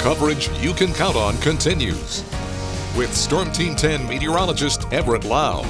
Coverage you can count on continues. With Storm Team 10 meteorologist Everett Lau.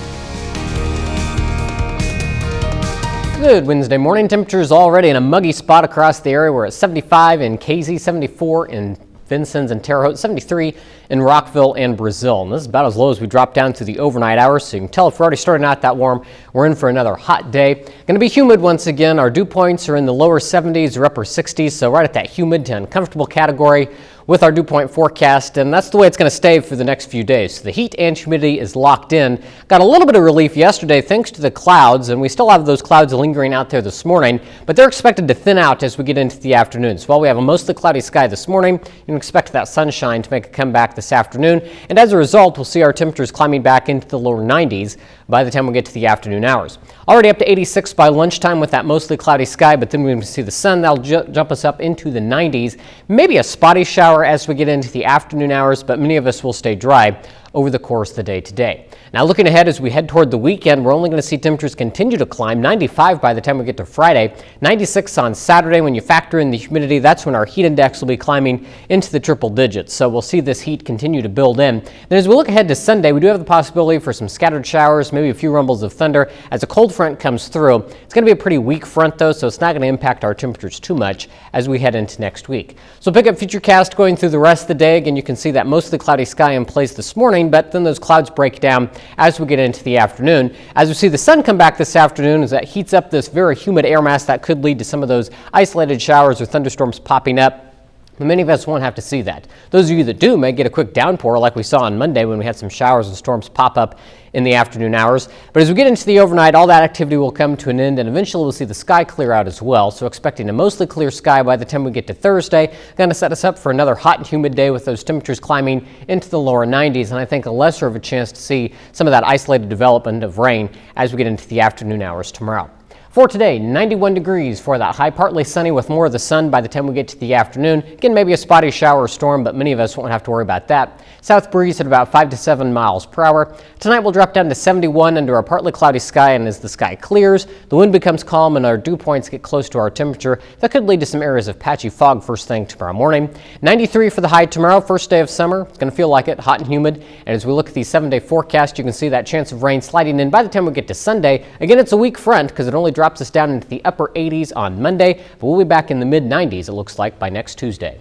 Good Wednesday morning. Temperatures already in a muggy spot across the area. We're at 75 in Casey, 74 in Vincennes and Terre Haute, 73 in Rockville and Brazil. And this is about as low as we drop down to the overnight hours. So you can tell if we're already starting out that warm, we're in for another hot day. Going to be humid once again. Our dew points are in the lower 70s or upper 60s. So right at that humid to uncomfortable category with our dew point forecast, and that's the way it's going to stay for the next few days. So the heat and humidity is locked in. Got a little bit of relief yesterday thanks to the clouds, and we still have those clouds lingering out there this morning, but they're expected to thin out as we get into the afternoon. So while we have a mostly cloudy sky this morning, you can expect that sunshine to make a comeback this afternoon, and as a result, we'll see our temperatures climbing back into the lower 90s by the time we get to the afternoon hours. Already up to 86 by lunchtime with that mostly cloudy sky, but then we can see the sun. That'll jump us up into the 90s. Maybe a spotty shower as we get into the afternoon hours, but many of us will stay dry over the course of the day today. Now looking ahead as we head toward the weekend, we're only going to see temperatures continue to climb. 95 by the time we get to Friday, 96 on Saturday. When you factor in the humidity, that's when our heat index will be climbing into the triple digits. So we'll see this heat continue to build in. Then as we look ahead to Sunday, we do have the possibility for some scattered showers, maybe a few rumbles of thunder as a cold front comes through. It's going to be a pretty weak front though, so it's not going to impact our temperatures too much as we head into next week. So pick up Futurecast going through the rest of the day. Again, you can see that mostly cloudy sky in place this morning, but then those clouds break down as we get into the afternoon. As we see the sun come back this afternoon, as that heats up this very humid air mass, that could lead to some of those isolated showers or thunderstorms popping up. But many of us won't have to see that. Those of you that do may get a quick downpour like we saw on Monday when we had some showers and storms pop up in the afternoon hours. But as we get into the overnight, all that activity will come to an end, and eventually we'll see the sky clear out as well. So expecting a mostly clear sky by the time we get to Thursday. Going to set us up for another hot and humid day with those temperatures climbing into the lower 90s, and I think a lesser of a chance to see some of that isolated development of rain as we get into the afternoon hours tomorrow. For today, 91 degrees for that high, partly sunny with more of the sun by the time we get to the afternoon. Again, maybe a spotty shower or storm, but many of us won't have to worry about that. South breeze at about 5 to 7 miles per hour. Tonight we'll drop down to 71 under a partly cloudy sky, and as the sky clears, the wind becomes calm and our dew points get close to our temperature. That could lead to some areas of patchy fog first thing tomorrow morning. 93 for the high tomorrow, first day of summer. It's going to feel like it, hot and humid. And as we look at the 7-day forecast, you can see that chance of rain sliding in by the time we get to Sunday. Again, it's a weak front because it only drops us down into the upper 80s on Monday, but we'll be back in the mid 90s, it looks like, by next Tuesday.